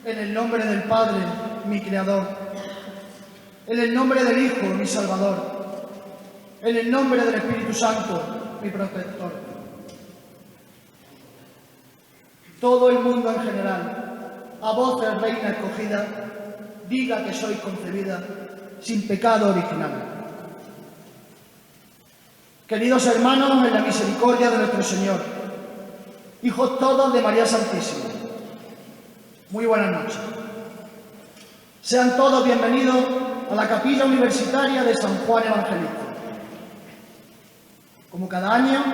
En el nombre del Padre, mi Creador. En el nombre del Hijo, mi Salvador. En el nombre del Espíritu Santo, mi protector. Todo el mundo en general, a voz de reina escogida, diga que soy concebida sin pecado original. Queridos hermanos, en la misericordia de nuestro Señor, hijos todos de María Santísima, muy buenas noches. Sean todos bienvenidos a la Capilla Universitaria de San Juan Evangelista. Como cada año,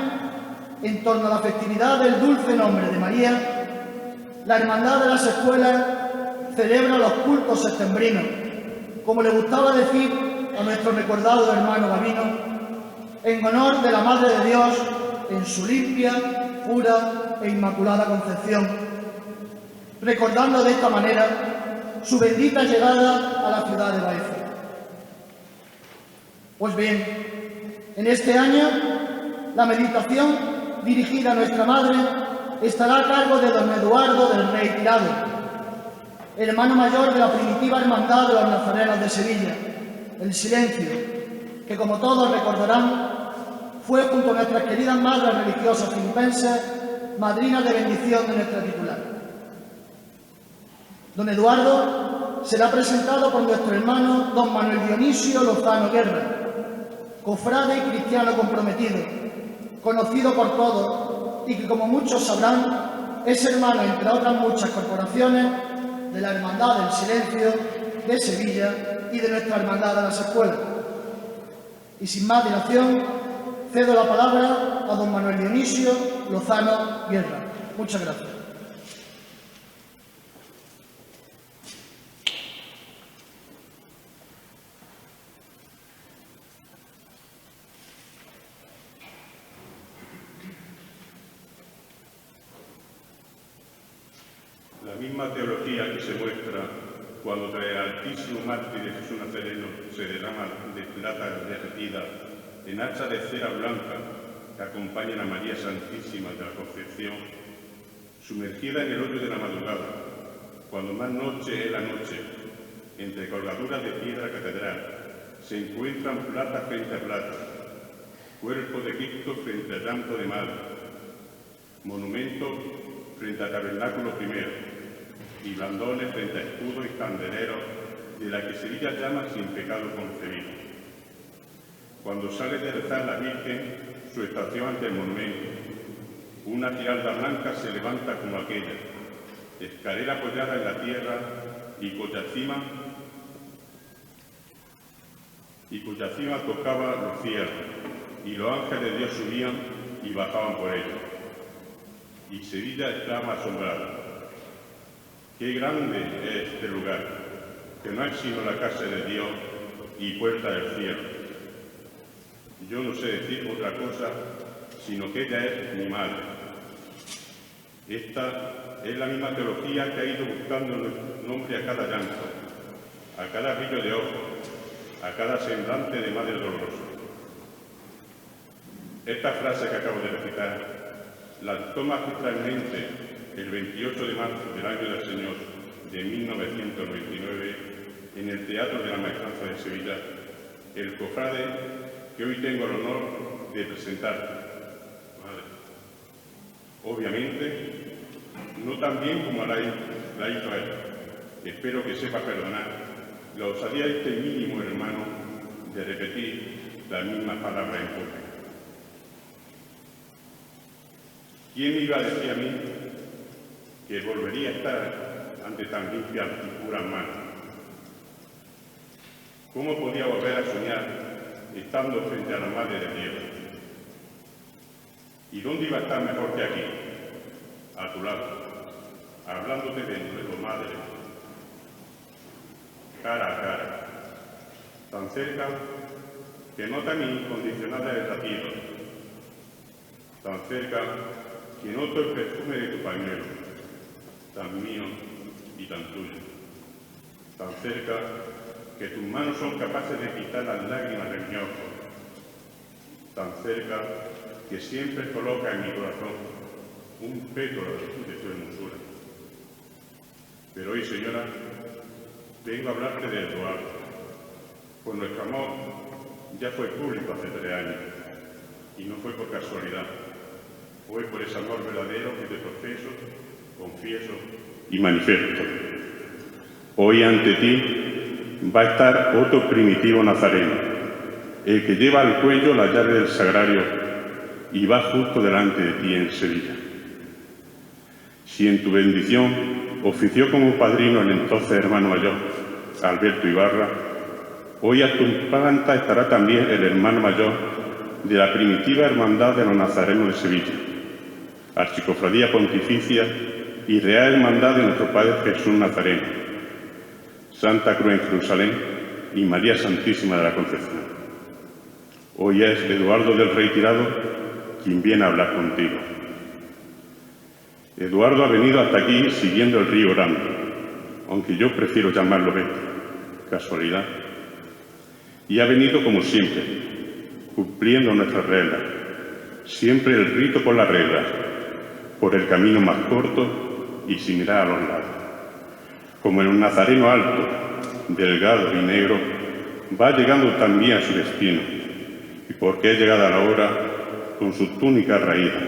en torno a la festividad del dulce nombre de María, la Hermandad de las Escuelas celebra los cultos septembrinos, como le gustaba decir a nuestro recordado hermano Gabino, en honor de la Madre de Dios en su limpia, pura e inmaculada concepción, recordando de esta manera su bendita llegada a la ciudad de Baeza. Pues bien, en este año, la meditación dirigida a nuestra Madre estará a cargo de don Eduardo del Rey Tirado, hermano mayor de la primitiva Hermandad de los Nazarenos de Sevilla, el Silencio, que como todos recordarán, fue junto a nuestras queridas madres religiosas filipenses, madrinas de bendición de nuestra titular. Don Eduardo será presentado por nuestro hermano don Manuel Dionisio Lozano Guerra, cofrade y cristiano comprometido, conocido por todos y que, como muchos sabrán, es hermano, entre otras muchas corporaciones, de la Hermandad del Silencio de Sevilla y de nuestra Hermandad de las Escuelas. Y sin más dilación, cedo la palabra a don Manuel Dionisio Lozano Guerra. Muchas gracias. La misma teología que se muestra cuando tras el altísimo mártir de Jesús Nazareno se derrama de plata derretida en hacha de cera blanca que acompañan a María Santísima de la Concepción, sumergida en el hoyo de la madrugada, cuando más noche es la noche, entre colgaduras de piedra catedral, se encuentran plata frente a plata, cuerpo de Cristo frente al llanto de madre, monumento frente al tabernáculo primero, y blandones frente a escudos y candeleros de la que Sevilla llama sin pecado concebido. Cuando sale de rezar la Virgen su estación ante el monumento, una giralda blanca se levanta como aquella, escalera apoyada en la tierra y cuya cima tocaba los cielos, y los ángeles de Dios subían y bajaban por ella. Y Sevilla exclama asombrada: ¡qué grande es este lugar, que no es sino la casa de Dios y puerta del cielo! Yo no sé decir otra cosa, sino que ella es mi madre. Esta es la misma teología que ha ido buscando nombre a cada llanto, a cada brillo de ojos, a cada semblante de madre dolorosa. Esta frase que acabo de recitar la toma magistralmente el 28 de marzo del año del Señor de 1999 en el Teatro de la Maestranza de Sevilla, el cofrade que hoy tengo el honor de presentar. Obviamente, no tan bien como la hizo él. Espero que sepa perdonar la osadía de este mínimo hermano de repetir las mismas palabras en público. ¿Quién me iba a decir a mí que volvería a estar ante tan limpias y puras manos? ¿Cómo podía volver a soñar estando frente a la Madre de Dios? ¿Y dónde iba a estar mejor que aquí? A tu lado, hablándote de tu madre, cara a cara, tan cerca que nota mi incondicional latido, tan cerca que noto el perfume de tu pañuelo, tan mío y tan tuyo, tan cerca que tus manos son capaces de quitar las lágrimas de mi ojo, tan cerca que siempre coloca en mi corazón un pétalo de tu hermosura. Pero hoy, señora, vengo a hablarte de Eduardo. Pues nuestro amor ya fue público hace 3 años, y no fue por casualidad. Fue por ese amor verdadero que te profeso, confieso y manifiesto. Hoy ante ti va a estar otro primitivo nazareno, el que lleva al cuello la llave del sagrario y va justo delante de ti en Sevilla. Si en tu bendición ofició como padrino el entonces hermano mayor, Alberto Ibarra, hoy a tu planta estará también el hermano mayor de la primitiva Hermandad de los Nazarenos de Sevilla, Archicofradía Pontificia y Real Hermandad de nuestro Padre Jesús Nazareno, Santa Cruz en Jerusalén y María Santísima de la Concepción. Hoy es Eduardo del Rey Tirado quien viene a hablar contigo. Eduardo ha venido hasta aquí siguiendo el río Grande, aunque yo prefiero llamarlo Beto, casualidad. Y ha venido como siempre, cumpliendo nuestras reglas, siempre el rito por las reglas, por el camino más corto y sin mirar a los lados. Como en un nazareno alto, delgado y negro, va llegando también a su destino, y porque es llegada la hora, con su túnica raída,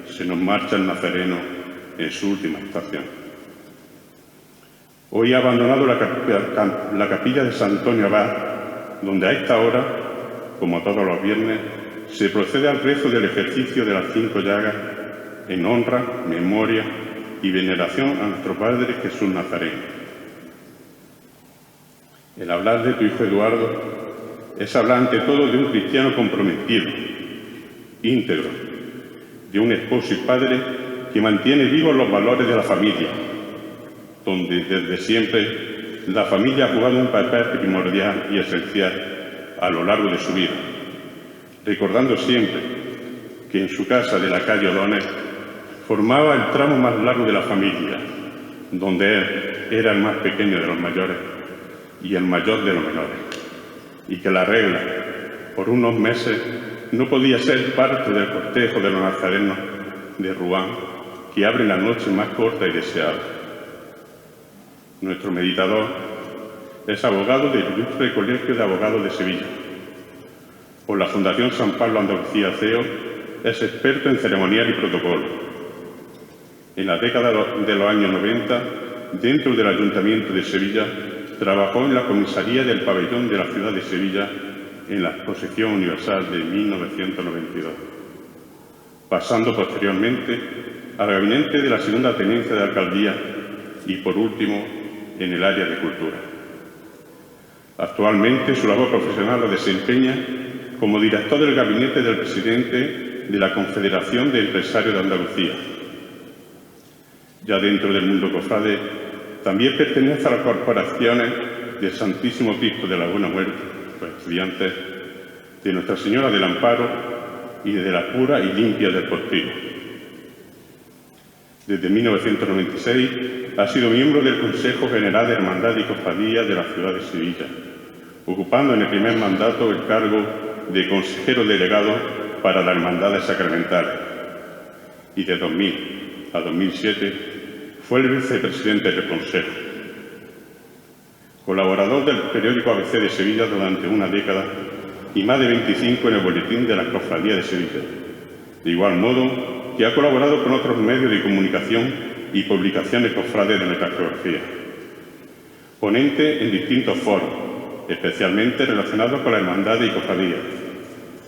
se nos marcha el nazareno en su última estación. Hoy ha abandonado la capilla de San Antonio Abad, donde a esta hora, como todos los viernes, se procede al rezo del ejercicio de las 5 llagas en honra, memoria y veneración a nuestro Padre Jesús Nazareno. El hablar de tu hijo Eduardo es hablar ante todo de un cristiano comprometido, íntegro, de un esposo y padre que mantiene vivos los valores de la familia, donde desde siempre la familia ha jugado un papel primordial y esencial a lo largo de su vida, recordando siempre que en su casa de la calle O'Donnell formaba el tramo más largo de la familia, donde él era el más pequeño de los mayores y el mayor de los menores, y que la regla, por unos meses, no podía ser parte del cortejo de los nazarenos de Rouen, que abren la noche más corta y deseada. Nuestro meditador es abogado del Ilustre Colegio de Abogados de Sevilla. Por la Fundación San Pablo Andalucía CEO es experto en ceremonial y protocolo. En la década de los años 90, dentro del Ayuntamiento de Sevilla, trabajó en la comisaría del pabellón de la ciudad de Sevilla en la Exposición Universal de 1992, pasando posteriormente al gabinete de la segunda tenencia de alcaldía y, por último, en el área de cultura. Actualmente su labor profesional la desempeña como director del gabinete del presidente de la Confederación de Empresarios de Andalucía. Ya dentro del mundo cofrade, también pertenece a las corporaciones del Santísimo Cristo de la Buena Muerte, los estudiantes, de Nuestra Señora del Amparo y de la Pura y Limpia del Postigo. Desde 1996 ha sido miembro del Consejo General de Hermandad y Cofradía de la ciudad de Sevilla, ocupando en el primer mandato el cargo de consejero delegado para las hermandades sacramentales, y de 2000 a 2007 fue el vicepresidente del Consejo. Colaborador del periódico ABC de Sevilla durante una década y más de 25 en el Boletín de la Cofradía de Sevilla. De igual modo que ha colaborado con otros medios de comunicación y publicaciones cofrades de nuestra geografía. Ponente en distintos foros, especialmente relacionados con la hermandad y cofradía.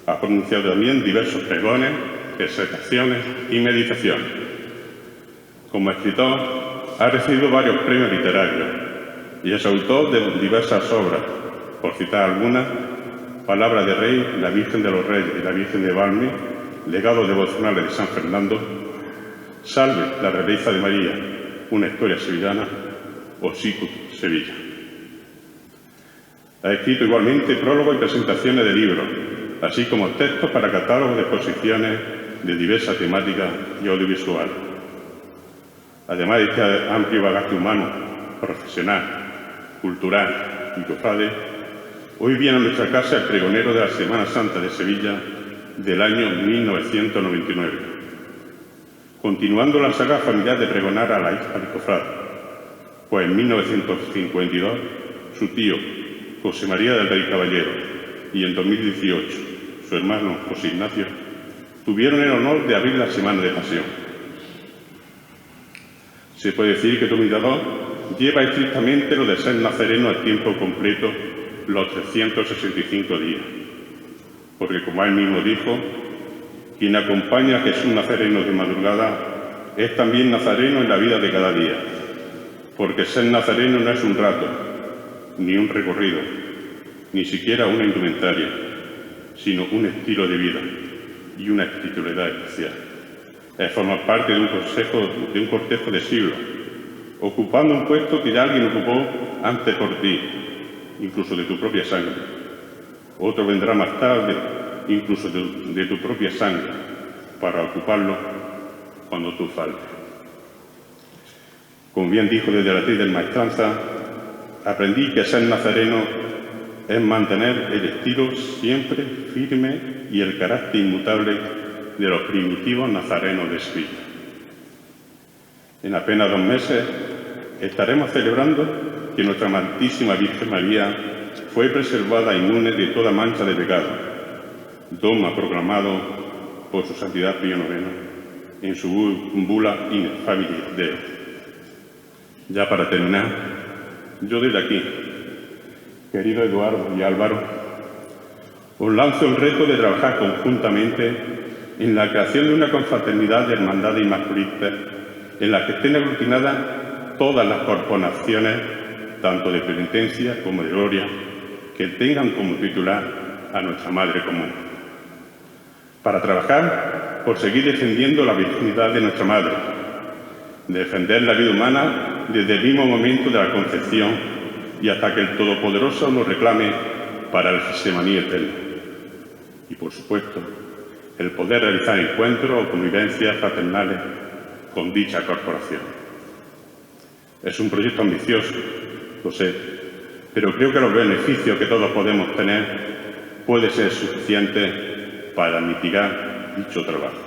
Ha pronunciado también diversos pregones, exhortaciones y meditaciones. Como escritor, ha recibido varios premios literarios y es autor de diversas obras, por citar algunas: Palabra de Rey, La Virgen de los Reyes y la Virgen de Valmy, Legados devocionales de San Fernando, Salve la Realeza de María, una historia sevillana, o Sicut Sevilla. Ha escrito igualmente prólogos y presentaciones de libros, así como textos para catálogos de exposiciones de diversas temáticas y audiovisual. Además de este amplio bagaje humano, profesional, cultural y cofrade, hoy viene a nuestra casa el pregonero de la Semana Santa de Sevilla del año 1999, continuando la saga familiar de pregonar al cofrade, pues en 1952 su tío, José María del Rey Caballero, y en 2018 su hermano José Ignacio, tuvieron el honor de abrir la Semana de Pasión. Se puede decir que tu mirador lleva estrictamente lo de ser nazareno a tiempo completo los 365 días, porque como él mismo dijo, quien acompaña a Jesús Nazareno de madrugada es también nazareno en la vida de cada día, porque ser nazareno no es un rato, ni un recorrido, ni siquiera una indumentaria, sino un estilo de vida y una espiritualidad especial. Es formar parte de un cortejo de siglos, ocupando un puesto que ya alguien ocupó antes por ti, incluso de tu propia sangre. Otro vendrá más tarde, incluso de tu propia sangre, para ocuparlo cuando tú faltes. Como bien dijo desde la atriz del Maestranza, aprendí que ser nazareno es mantener el estilo siempre firme y el carácter inmutable de los primitivos nazarenos de Sevilla. En apenas 2 meses estaremos celebrando que nuestra amantísima Virgen María fue preservada inmune de toda mancha de pecado, dogma proclamado por su Santidad Pío IX en su bula Ineffabilis Deo. Ya para terminar, yo desde aquí, querido Eduardo y Álvaro, os lanzo el reto de trabajar conjuntamente en la creación de una confraternidad de hermandades inmaculistas en la que estén aglutinadas todas las corporaciones, tanto de penitencia como de gloria, que tengan como titular a nuestra Madre Común, para trabajar por seguir defendiendo la virginidad de nuestra Madre, defender la vida humana desde el mismo momento de la concepción y hasta que el Todopoderoso nos reclame para el Getsemaní eterno. Y, por supuesto, el poder realizar encuentros o convivencias fraternales con dicha corporación. Es un proyecto ambicioso, lo sé, pero creo que los beneficios que todos podemos tener pueden ser suficientes para mitigar dicho trabajo.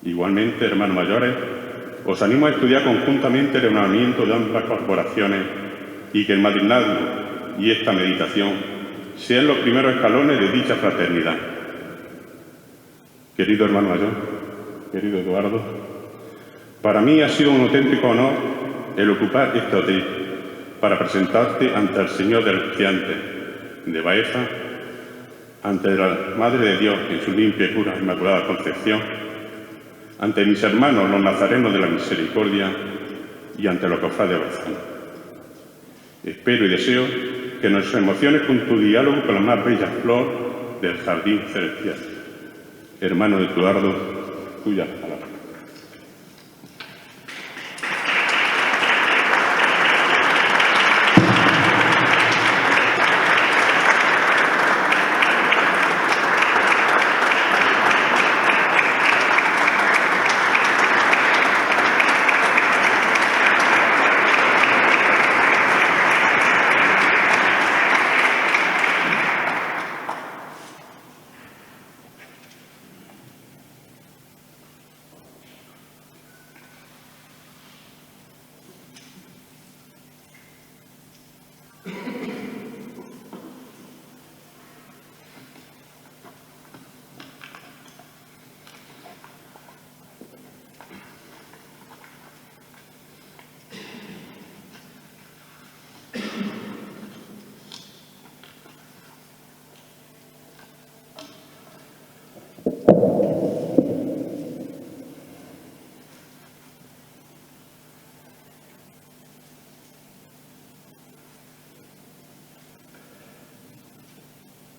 Igualmente, hermanos mayores, os animo a estudiar conjuntamente el ordenamiento de ambas corporaciones y que el madrinazgo y esta meditación sean los primeros escalones de dicha fraternidad. Querido hermano mayor, querido Eduardo, para mí ha sido un auténtico honor el ocupar este hotel para presentarte ante el Señor del Rociante de Baeza, ante la Madre de Dios en su limpia y pura Inmaculada Concepción, ante mis hermanos los nazarenos de la Misericordia y ante los cofrades baezanos. Espero y deseo que nos emociones con tu diálogo con la más bella flor del jardín celestial. Hermano Eduardo, tuya la palabra.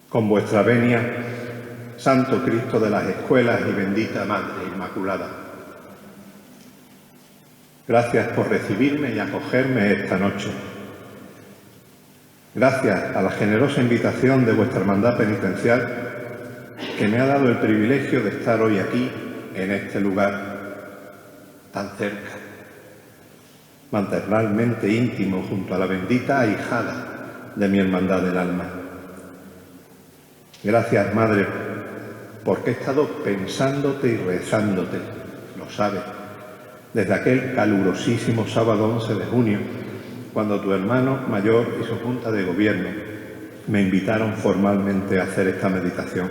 Con vuestra venia, Santo Cristo de las escuelas y bendita Madre Inmaculada, gracias por recibirme y acogerme esta noche. Gracias a la generosa invitación de vuestra hermandad penitencial que me ha dado el privilegio de estar hoy aquí, en este lugar tan cerca, maternalmente íntimo junto a la bendita ahijada de mi hermandad del alma. Gracias, Madre, porque he estado pensándote y rezándote, lo sabes, desde aquel calurosísimo sábado 11 de junio, cuando tu hermano mayor y su junta de gobierno me invitaron formalmente a hacer esta meditación.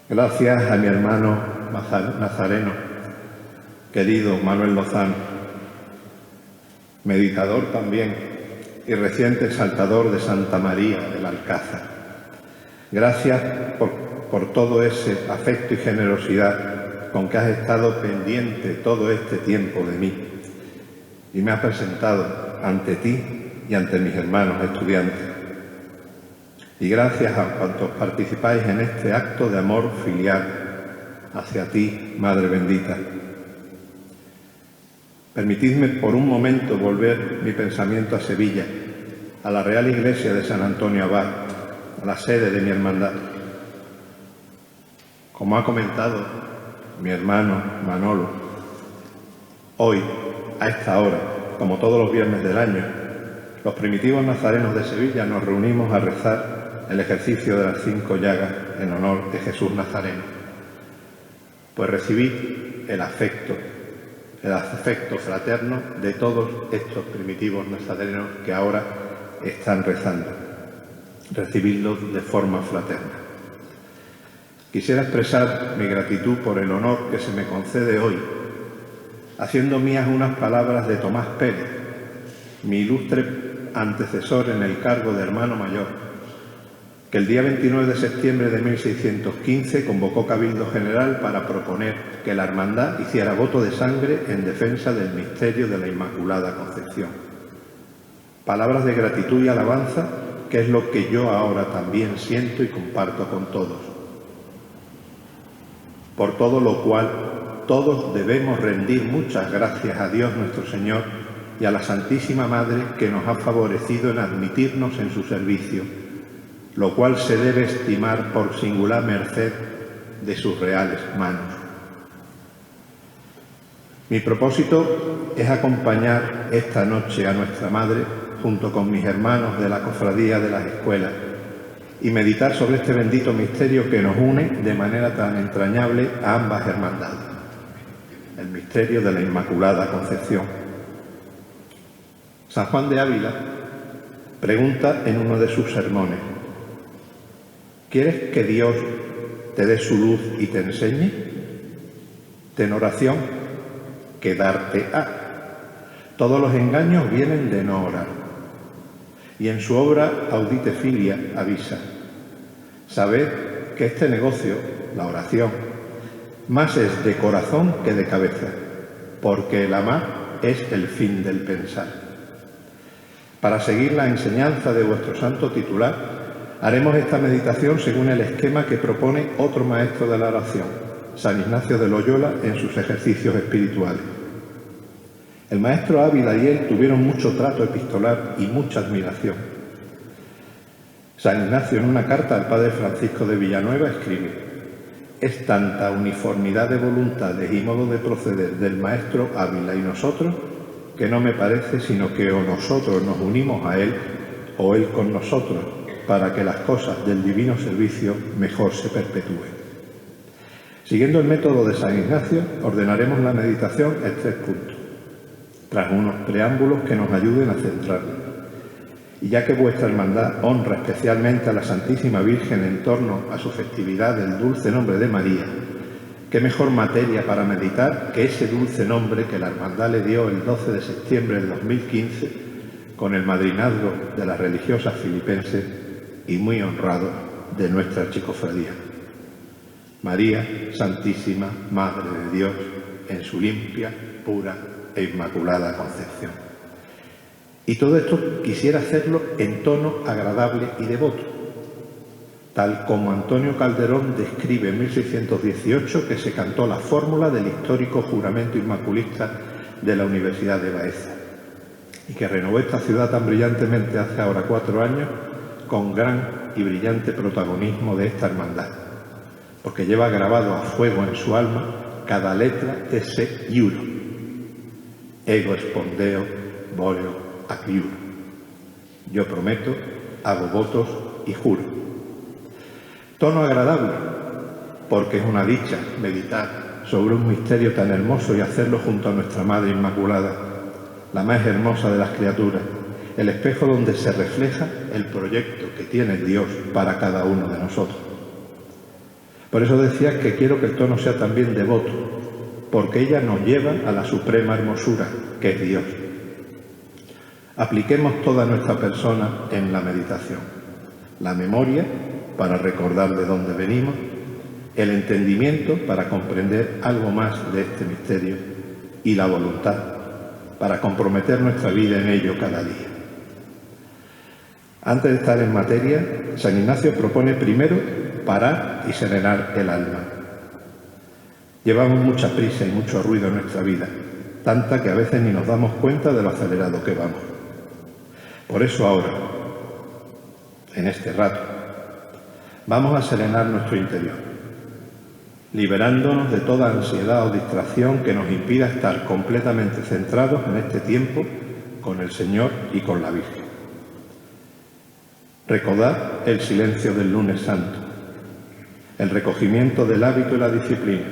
Gracias a mi hermano nazareno, querido Manuel Lozano, meditador también y reciente exaltador de Santa María del Alcázar. Gracias por todo ese afecto y generosidad con que has estado pendiente todo este tiempo de mí y me has presentado ante ti y ante mis hermanos estudiantes. Y gracias a cuantos participáis en este acto de amor filial hacia ti, Madre bendita. Permitidme por un momento volver mi pensamiento a Sevilla, a la Real Iglesia de San Antonio Abad, a la sede de mi hermandad. Como ha comentado mi hermano Manolo, hoy, a esta hora, como todos los viernes del año, los primitivos nazarenos de Sevilla nos reunimos a rezar el ejercicio de las 5 llagas en honor de Jesús Nazareno. Pues recibid el afecto fraterno de todos estos primitivos nazarenos que ahora están rezando. Recibidlos de forma fraterna. Quisiera expresar mi gratitud por el honor que se me concede hoy, haciendo mías unas palabras de Tomás Pérez, mi ilustre antecesor en el cargo de hermano mayor, que el día 29 de septiembre de 1615 convocó Cabildo General para proponer que la hermandad hiciera voto de sangre en defensa del misterio de la Inmaculada Concepción. Palabras de gratitud y alabanza, que es lo que yo ahora también siento y comparto con todos. Por todo lo cual, todos debemos rendir muchas gracias a Dios nuestro Señor y a la Santísima Madre que nos ha favorecido en admitirnos en su servicio, lo cual se debe estimar por singular merced de sus reales manos. Mi propósito es acompañar esta noche a nuestra Madre junto con mis hermanos de la Cofradía de las Escuelas y meditar sobre este bendito misterio que nos une de manera tan entrañable a ambas hermandades, el misterio de la Inmaculada Concepción. San Juan de Ávila pregunta en uno de sus sermones: ¿quieres que Dios te dé su luz y te enseñe? Ten oración, que darte ha. Todos los engaños vienen de no orar. Y en su obra Audite Filia avisa: sabed que este negocio, la oración, más es de corazón que de cabeza, porque el amar es el fin del pensar. Para seguir la enseñanza de vuestro santo titular, haremos esta meditación según el esquema que propone otro maestro de la oración, San Ignacio de Loyola, en sus ejercicios espirituales. El maestro Ávila y él tuvieron mucho trato epistolar y mucha admiración. San Ignacio, en una carta al padre Francisco de Villanueva, escribe: es tanta uniformidad de voluntades y modo de proceder del maestro Ávila y nosotros, que no me parece sino que o nosotros nos unimos a él o él con nosotros, para que las cosas del divino servicio mejor se perpetúen. Siguiendo el método de San Ignacio, ordenaremos la meditación en 3 puntos, tras unos preámbulos que nos ayuden a centrarnos. Y ya que vuestra hermandad honra especialmente a la Santísima Virgen en torno a su festividad del dulce nombre de María, qué mejor materia para meditar que ese dulce nombre que la hermandad le dio el 12 de septiembre del 2015 con el madrinazgo de las religiosas filipenses y muy honrado de nuestra archicofradía. María, Santísima Madre de Dios, en su limpia, pura e inmaculada concepción. Y todo esto quisiera hacerlo en tono agradable y devoto, tal como Antonio Calderón describe en 1618 que se cantó la fórmula del histórico juramento inmaculista de la Universidad de Baeza, y que renovó esta ciudad tan brillantemente hace ahora 4 años con gran y brillante protagonismo de esta hermandad, porque lleva grabado a fuego en su alma cada letra de ese iuro: ego espondeo, voleo, acriuro. Yo prometo, hago votos y juro. Tono agradable, porque es una dicha meditar sobre un misterio tan hermoso y hacerlo junto a nuestra Madre Inmaculada, la más hermosa de las criaturas, el espejo donde se refleja el proyecto que tiene Dios para cada uno de nosotros. Por eso decía que quiero que el tono sea también devoto, porque ella nos lleva a la suprema hermosura, que es Dios. Apliquemos toda nuestra persona en la meditación. La memoria, para recordar de dónde venimos, el entendimiento, para comprender algo más de este misterio, y la voluntad, para comprometer nuestra vida en ello cada día. Antes de estar en materia, San Ignacio propone primero parar y serenar el alma. Llevamos mucha prisa y mucho ruido en nuestra vida, tanta que a veces ni nos damos cuenta de lo acelerado que vamos. Por eso ahora, en este rato, vamos a serenar nuestro interior, liberándonos de toda ansiedad o distracción que nos impida estar completamente centrados en este tiempo con el Señor y con la Virgen. Recordad el silencio del lunes santo, el recogimiento del hábito y la disciplina,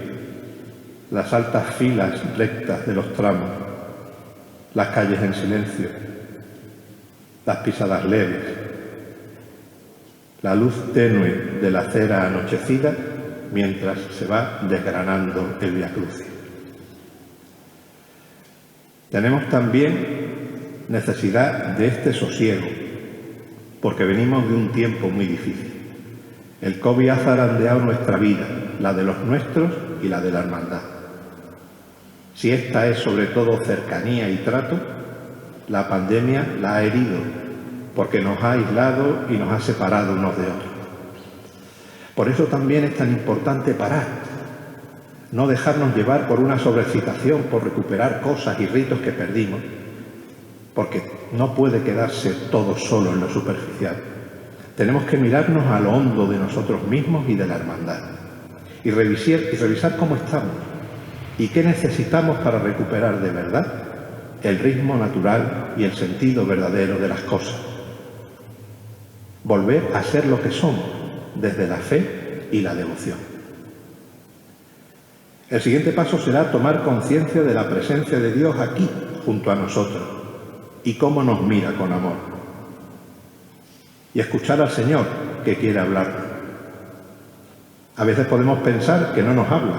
las altas filas rectas de los tramos, las calles en silencio, las pisadas leves, la luz tenue de la acera anochecida mientras se va desgranando el Vía Crucis. Tenemos también necesidad de este sosiego, porque venimos de un tiempo muy difícil. El COVID ha zarandeado nuestra vida, la de los nuestros y la de la hermandad. Si esta es sobre todo cercanía y trato, la pandemia la ha herido, porque nos ha aislado y nos ha separado unos de otros. Por eso también es tan importante parar, no dejarnos llevar por una sobreexcitación, por recuperar cosas y ritos que perdimos, porque no puede quedarse todo solo en lo superficial. Tenemos que mirarnos a lo hondo de nosotros mismos y de la hermandad, y revisar cómo estamos y qué necesitamos para recuperar de verdad el ritmo natural y el sentido verdadero de las cosas. Volver a ser lo que somos, desde la fe y la devoción. El siguiente paso será tomar conciencia de la presencia de Dios aquí, junto a nosotros, y cómo nos mira con amor. Y escuchar al Señor, que quiere hablarnos. A veces podemos pensar que no nos habla,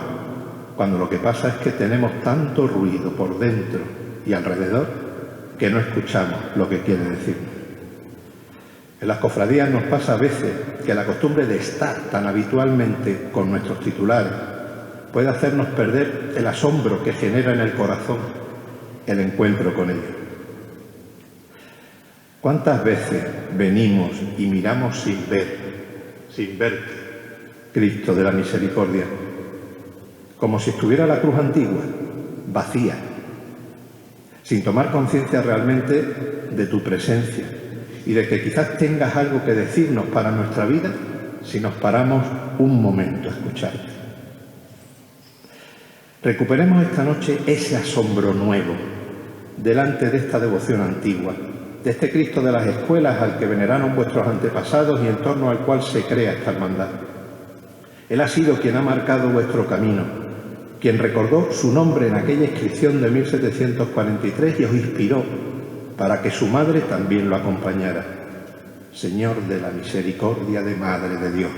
cuando lo que pasa es que tenemos tanto ruido por dentro y alrededor que no escuchamos lo que quiere decirnos. En las cofradías nos pasa a veces que la costumbre de estar tan habitualmente con nuestros titulares puede hacernos perder el asombro que genera en el corazón el encuentro con ellos. ¿Cuántas veces venimos y miramos sin verte, Cristo de la Misericordia, como si estuviera la cruz antigua, vacía, sin tomar conciencia realmente de tu presencia y de que quizás tengas algo que decirnos para nuestra vida si nos paramos un momento a escucharte? Recuperemos esta noche ese asombro nuevo delante de esta devoción antigua, de este Cristo de las escuelas al que veneraron vuestros antepasados y en torno al cual se crea esta hermandad. Él ha sido quien ha marcado vuestro camino, quien recordó su nombre en aquella inscripción de 1743 y os inspiró para que su madre también lo acompañara. Señor de la Misericordia de Madre de Dios.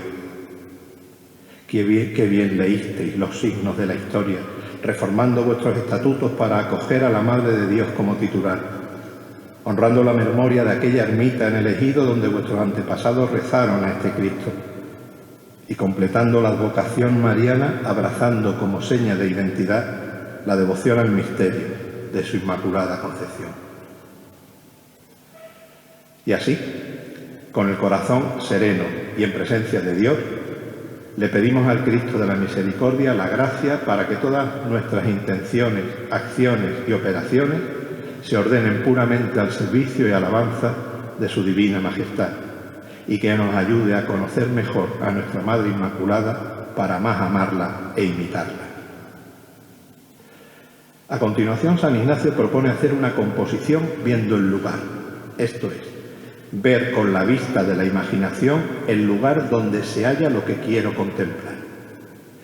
Qué bien leísteis los signos de la historia, reformando vuestros estatutos para acoger a la Madre de Dios como titular, honrando la memoria de aquella ermita en el ejido donde vuestros antepasados rezaron a este Cristo, y completando la vocación mariana, abrazando como seña de identidad la devoción al misterio de su Inmaculada Concepción. Y así, con el corazón sereno y en presencia de Dios, le pedimos al Cristo de la Misericordia la gracia para que todas nuestras intenciones, acciones y operaciones se ordenen puramente al servicio y alabanza de su Divina Majestad, y que nos ayude a conocer mejor a nuestra Madre Inmaculada para más amarla e imitarla. A continuación, San Ignacio propone hacer una composición viendo el lugar, esto es, ver con la vista de la imaginación el lugar donde se halla lo que quiero contemplar.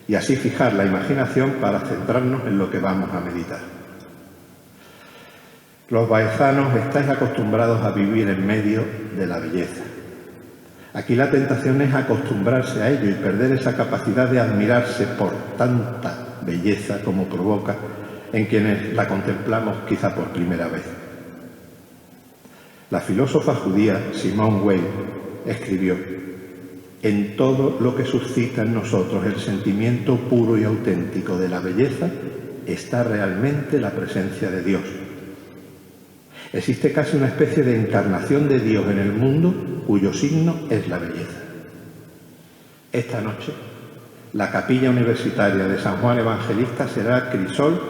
y así fijar la imaginación para centrarnos en lo que vamos a meditar. Los baezanos estáis acostumbrados a vivir en medio de la belleza. Aquí la tentación es acostumbrarse a ello y perder esa capacidad de admirarse por tanta belleza como provoca en quienes la contemplamos quizá por primera vez. La filósofa judía Simone Weil escribió: en todo lo que suscita en nosotros el sentimiento puro y auténtico de la belleza está realmente la presencia de Dios. Existe casi una especie de encarnación de Dios en el mundo cuyo signo es la belleza. Esta noche, la capilla universitaria de San Juan Evangelista será crisol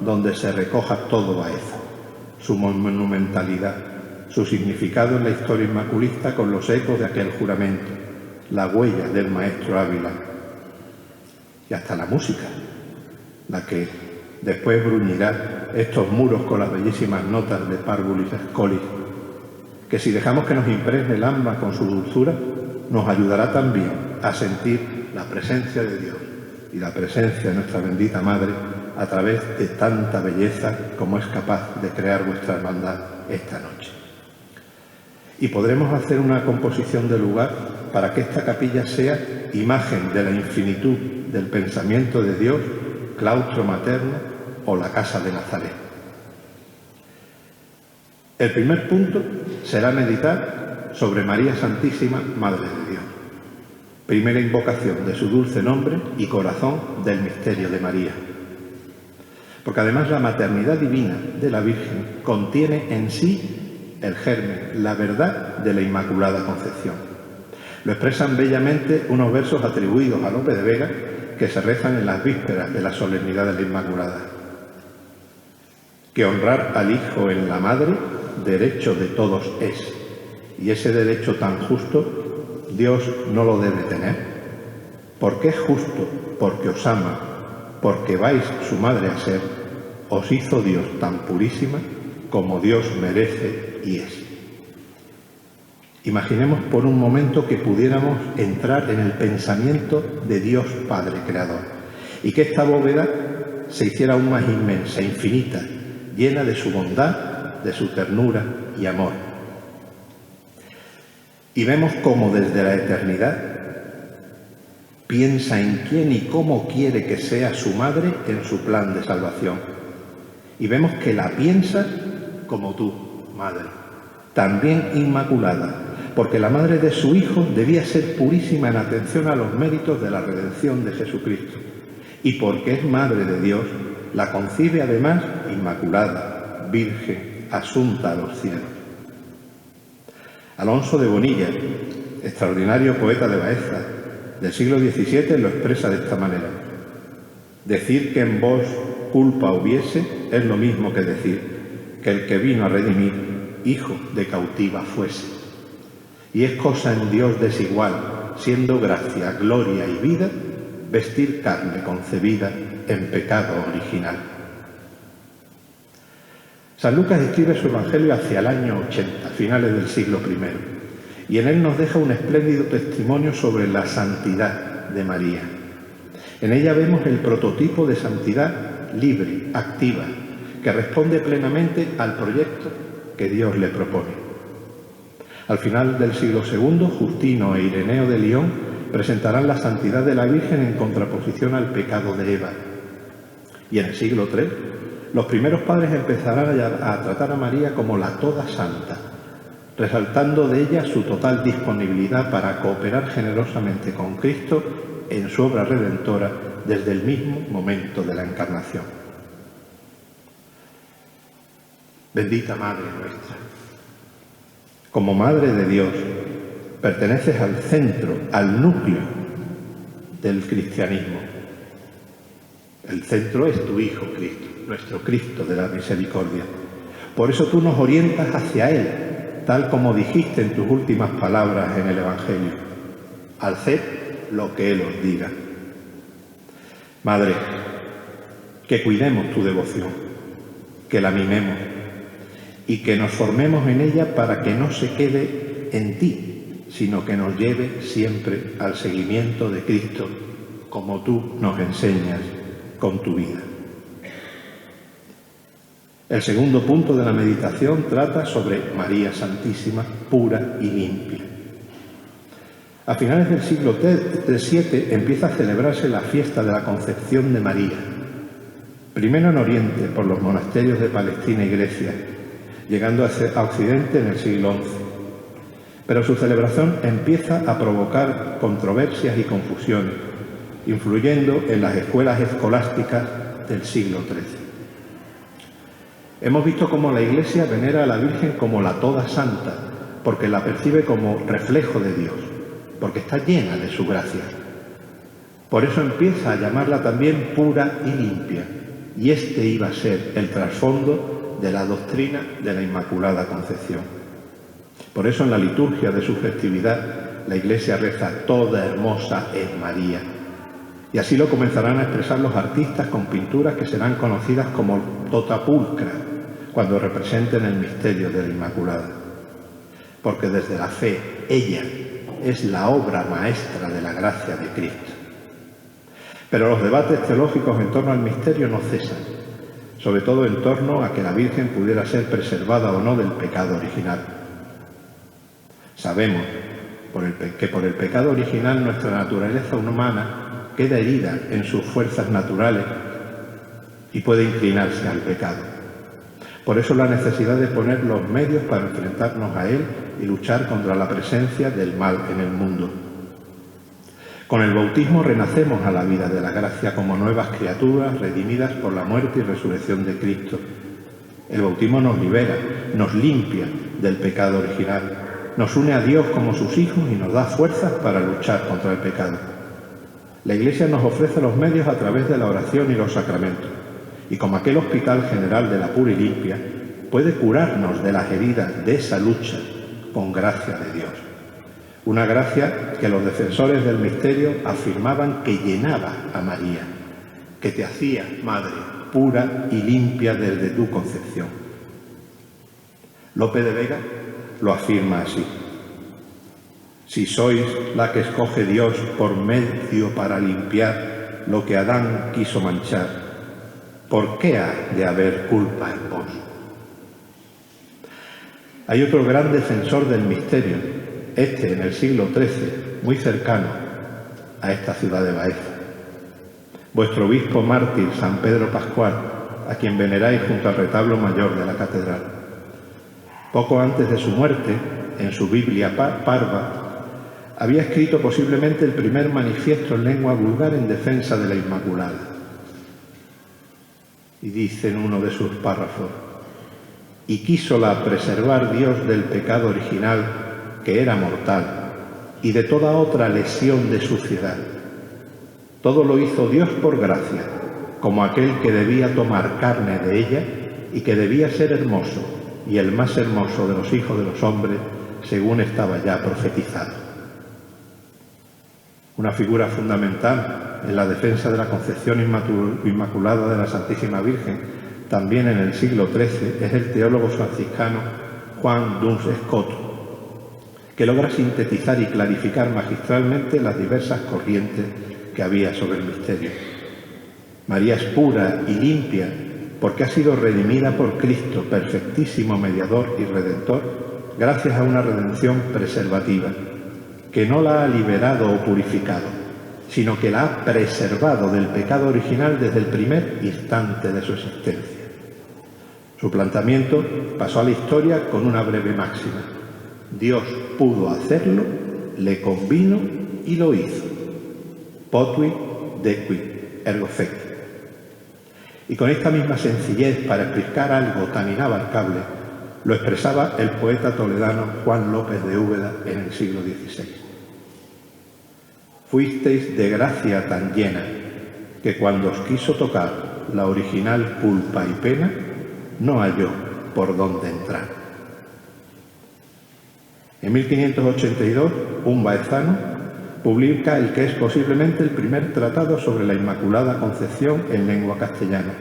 donde se recoja todo Baeza, su monumentalidad, su significado en la historia inmaculista con los ecos de aquel juramento, la huella del maestro Ávila y hasta la música, la que después bruñirá estos muros con las bellísimas notas de Parvulis Scolis, que si dejamos que nos impregne el alma con su dulzura, nos ayudará también a sentir la presencia de Dios y la presencia de nuestra bendita Madre a través de tanta belleza como es capaz de crear vuestra hermandad esta noche. Y podremos hacer una composición del lugar para que esta capilla sea imagen de la infinitud del pensamiento de Dios, claustro materno o la casa de Nazaret. El primer punto será meditar sobre María Santísima, Madre de Dios, primera invocación de su dulce nombre y corazón del misterio de María. Porque además la maternidad divina de la Virgen contiene en sí el germen, la verdad de la Inmaculada Concepción. Lo expresan bellamente unos versos atribuidos a Lope de Vega que se rezan en las vísperas de la solemnidad de la Inmaculada. Que honrar al Hijo en la Madre, derecho de todos es, y ese derecho tan justo Dios no lo debe tener. Porque es justo, porque os ama, porque vais su madre a ser, os hizo Dios tan purísima como Dios merece y es. Imaginemos por un momento que pudiéramos entrar en el pensamiento de Dios Padre Creador y que esta bóveda se hiciera aún más inmensa, infinita, llena de su bondad, de su ternura y amor. Y vemos cómo desde la eternidad piensa en quién y cómo quiere que sea su madre en su plan de salvación. Y vemos que la piensa como tú, madre, también inmaculada, porque la madre de su Hijo debía ser purísima en atención a los méritos de la redención de Jesucristo. Y porque es madre de Dios, la concibe además inmaculada, virgen, asunta a los cielos. Alonso de Bonilla, extraordinario poeta de Baeza, del siglo XVII, lo expresa de esta manera: decir que en vos culpa hubiese es lo mismo que decir que el que vino a redimir, hijo de cautiva fuese. Y es cosa en Dios desigual, siendo gracia, gloria y vida, vestir carne concebida en pecado original. San Lucas escribe su Evangelio hacia el año 80, finales del siglo I, y en él nos deja un espléndido testimonio sobre la santidad de María. En ella vemos el prototipo de santidad libre, activa, que responde plenamente al proyecto que Dios le propone. Al final del siglo II, Justino e Ireneo de Lyon presentarán la santidad de la Virgen en contraposición al pecado de Eva. Y en el siglo III, los primeros padres empezarán a tratar a María como la toda santa, resaltando de ella su total disponibilidad para cooperar generosamente con Cristo en su obra redentora desde el mismo momento de la encarnación. Bendita Madre nuestra, como Madre de Dios, perteneces al centro, al núcleo del cristianismo. El centro es tu Hijo Cristo, nuestro Cristo de la misericordia. Por eso tú nos orientas hacia Él, tal como dijiste en tus últimas palabras en el Evangelio: haced lo que Él os diga. Madre, que cuidemos tu devoción, que la mimemos y que nos formemos en ella para que no se quede en ti, sino que nos lleve siempre al seguimiento de Cristo como tú nos enseñas con tu vida. El segundo punto de la meditación trata sobre María Santísima, pura y limpia. A finales del siglo VII empieza a celebrarse la fiesta de la Concepción de María, primero en Oriente por los monasterios de Palestina y Grecia, llegando a Occidente en el siglo XI. Pero su celebración empieza a provocar controversias y confusiones, influyendo en las escuelas escolásticas del siglo XIII. Hemos visto cómo la Iglesia venera a la Virgen como la toda santa, porque la percibe como reflejo de Dios, porque está llena de su gracia. Por eso empieza a llamarla también pura y limpia, y este iba a ser el trasfondo de la doctrina de la Inmaculada Concepción. Por eso en la liturgia de su festividad la Iglesia reza: toda hermosa es María. Y así lo comenzarán a expresar los artistas con pinturas que serán conocidas como totapulcra, cuando representen el misterio de la Inmaculada. Porque desde la fe, ella es la obra maestra de la gracia de Cristo. Pero los debates teológicos en torno al misterio no cesan, sobre todo en torno a que la Virgen pudiera ser preservada o no del pecado original. Sabemos que por el pecado original nuestra naturaleza humana queda herida en sus fuerzas naturales y puede inclinarse al pecado. Por eso la necesidad de poner los medios para enfrentarnos a él y luchar contra la presencia del mal en el mundo. Con el bautismo renacemos a la vida de la gracia como nuevas criaturas redimidas por la muerte y resurrección de Cristo. El bautismo nos libera, nos limpia del pecado original, nos une a Dios como sus hijos y nos da fuerzas para luchar contra el pecado. La Iglesia nos ofrece los medios a través de la oración y los sacramentos, y como aquel hospital general de la pura y limpia, puede curarnos de las heridas de esa lucha con gracia de Dios. Una gracia que los defensores del misterio afirmaban que llenaba a María, que te hacía, Madre, pura y limpia desde tu concepción. Lope de Vega lo afirma así: si sois la que escoge Dios por medio para limpiar lo que Adán quiso manchar, ¿por qué ha de haber culpa en vos? Hay otro gran defensor del misterio, este en el siglo XIII, muy cercano a esta ciudad de Baeza. Vuestro obispo mártir San Pedro Pascual, a quien veneráis junto al retablo mayor de la catedral. Poco antes de su muerte, en su Biblia Parva, había escrito posiblemente el primer manifiesto en lengua vulgar en defensa de la Inmaculada. Y dice en uno de sus párrafos: y quísola preservar Dios del pecado original, que era mortal, y de toda otra lesión de suciedad. Todo lo hizo Dios por gracia, como aquel que debía tomar carne de ella y que debía ser hermoso, y el más hermoso de los hijos de los hombres, según estaba ya profetizado. Una figura fundamental en la defensa de la concepción inmaculada de la Santísima Virgen, también en el siglo XIII, es el teólogo franciscano Juan Duns Scoto, que logra sintetizar y clarificar magistralmente las diversas corrientes que había sobre el misterio. María es pura y limpia porque ha sido redimida por Cristo, perfectísimo mediador y redentor, gracias a una redención preservativa, que no la ha liberado o purificado, sino que la ha preservado del pecado original desde el primer instante de su existencia. Su planteamiento pasó a la historia con una breve máxima: Dios pudo hacerlo, le convino y lo hizo. Potuit dequit ergo fecit. Y con esta misma sencillez para explicar algo tan inabarcable, lo expresaba el poeta toledano Juan López de Úbeda en el siglo XVI. Fuisteis de gracia tan llena que cuando os quiso tocar la original culpa y pena, no halló por dónde entrar. En 1582, un baezano publica el que es posiblemente el primer tratado sobre la Inmaculada Concepción en lengua castellana.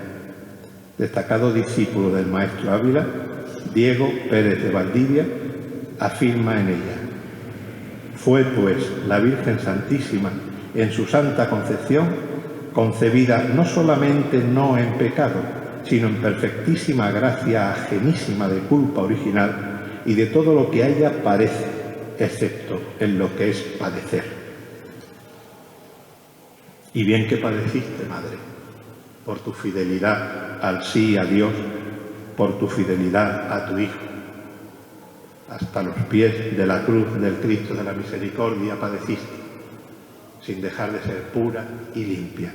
Destacado discípulo del maestro Ávila, Diego Pérez de Valdivia, afirma en ella: fue pues la Virgen Santísima en su santa concepción, concebida no solamente no en pecado, sino en perfectísima gracia ajenísima de culpa original y de todo lo que a ella parece, excepto en lo que es padecer. Y bien que padeciste, Madre, por tu fidelidad al sí a Dios, por tu fidelidad a tu Hijo. Hasta los pies de la cruz del Cristo de la Misericordia padeciste, sin dejar de ser pura y limpia.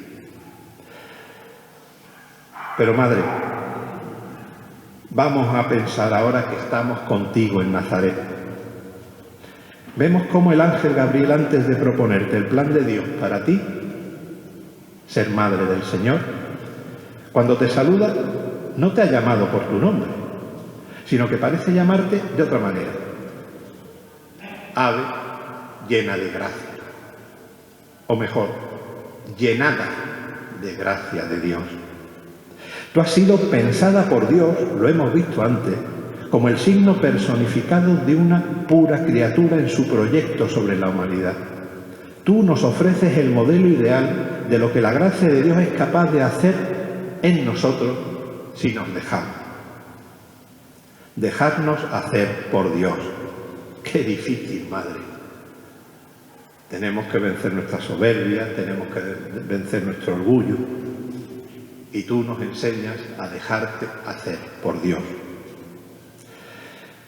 Pero, Madre, vamos a pensar ahora que estamos contigo en Nazaret. Vemos cómo el ángel Gabriel, antes de proponerte el plan de Dios para ti, ser madre del Señor, cuando te saluda, no te ha llamado por tu nombre, sino que parece llamarte de otra manera. Ave llena de gracia, o mejor, llenada de gracia de Dios. Tú has sido pensada por Dios, lo hemos visto antes, como el signo personificado de una pura criatura en su proyecto sobre la humanidad. Tú nos ofreces el modelo ideal de lo que la gracia de Dios es capaz de hacer en nosotros si nos dejamos. Dejarnos hacer por Dios. Qué difícil, Madre. Tenemos que vencer nuestra soberbia, tenemos que vencer nuestro orgullo. Y tú nos enseñas a dejarte hacer por Dios.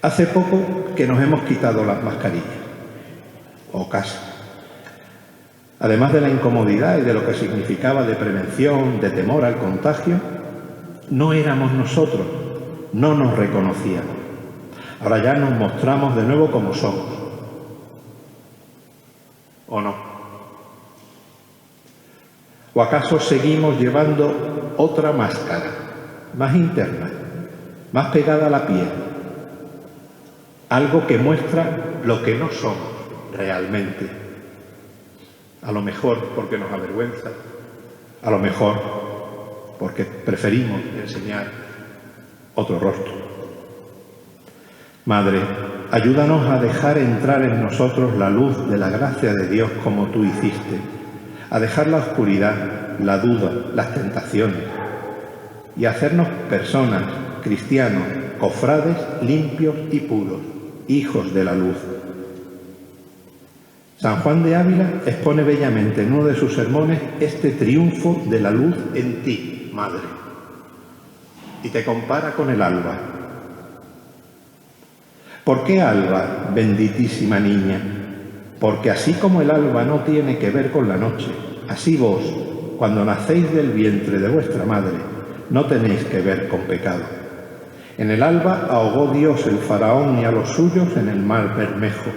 Hace poco que nos hemos quitado las mascarillas, o casi. Además de la incomodidad y de lo que significaba de prevención, de temor al contagio, no éramos nosotros, no nos reconocíamos. Ahora ya nos mostramos de nuevo como somos. ¿O no? ¿O acaso seguimos llevando otra máscara, más interna, más pegada a la piel? Algo que muestra lo que no somos realmente. A lo mejor porque nos avergüenza, a lo mejor porque preferimos enseñar otro rostro. Madre, ayúdanos a dejar entrar en nosotros la luz de la gracia de Dios como tú hiciste, a dejar la oscuridad, la duda, las tentaciones y a hacernos personas, cristianos, cofrades limpios y puros, hijos de la luz. San Juan de Ávila expone bellamente en uno de sus sermones este triunfo de la luz en ti, Madre, y te compara con el alba. ¿Por qué alba, benditísima niña? Porque así como el alba no tiene que ver con la noche, así vos, cuando nacéis del vientre de vuestra madre, no tenéis que ver con pecado. En el alba ahogó Dios el faraón y a los suyos en el mar Bermejo,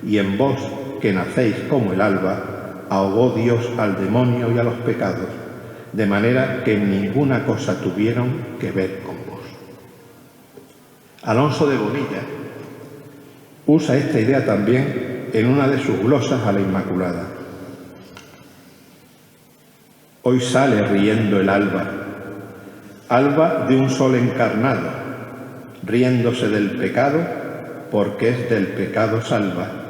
y en vos, que nacéis como el alba, ahogó Dios al demonio y a los pecados, de manera que en ninguna cosa tuvieron que ver con vos. Alonso de Bonilla usa esta idea también en una de sus glosas a la Inmaculada. Hoy sale riendo el alba, alba de un sol encarnado, riéndose del pecado, porque es del pecado salva.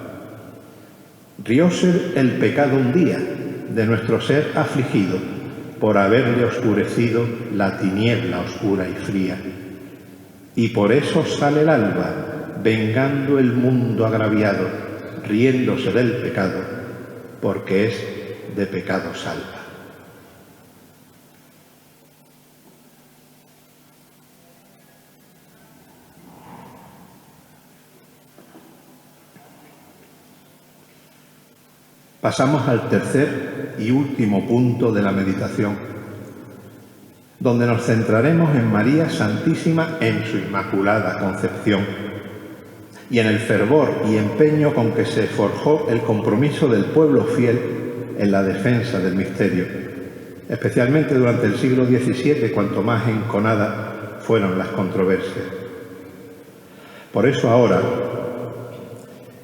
Rióse el pecado un día de nuestro ser afligido por haberle oscurecido la tiniebla oscura y fría. Y por eso sale el alba, vengando el mundo agraviado, riéndose del pecado, porque es de pecado salva. Pasamos al tercer y último punto de la meditación, donde nos centraremos en María Santísima en su Inmaculada Concepción y en el fervor y empeño con que se forjó el compromiso del pueblo fiel en la defensa del misterio, especialmente durante el siglo XVII, cuanto más enconadas fueron las controversias. Por eso ahora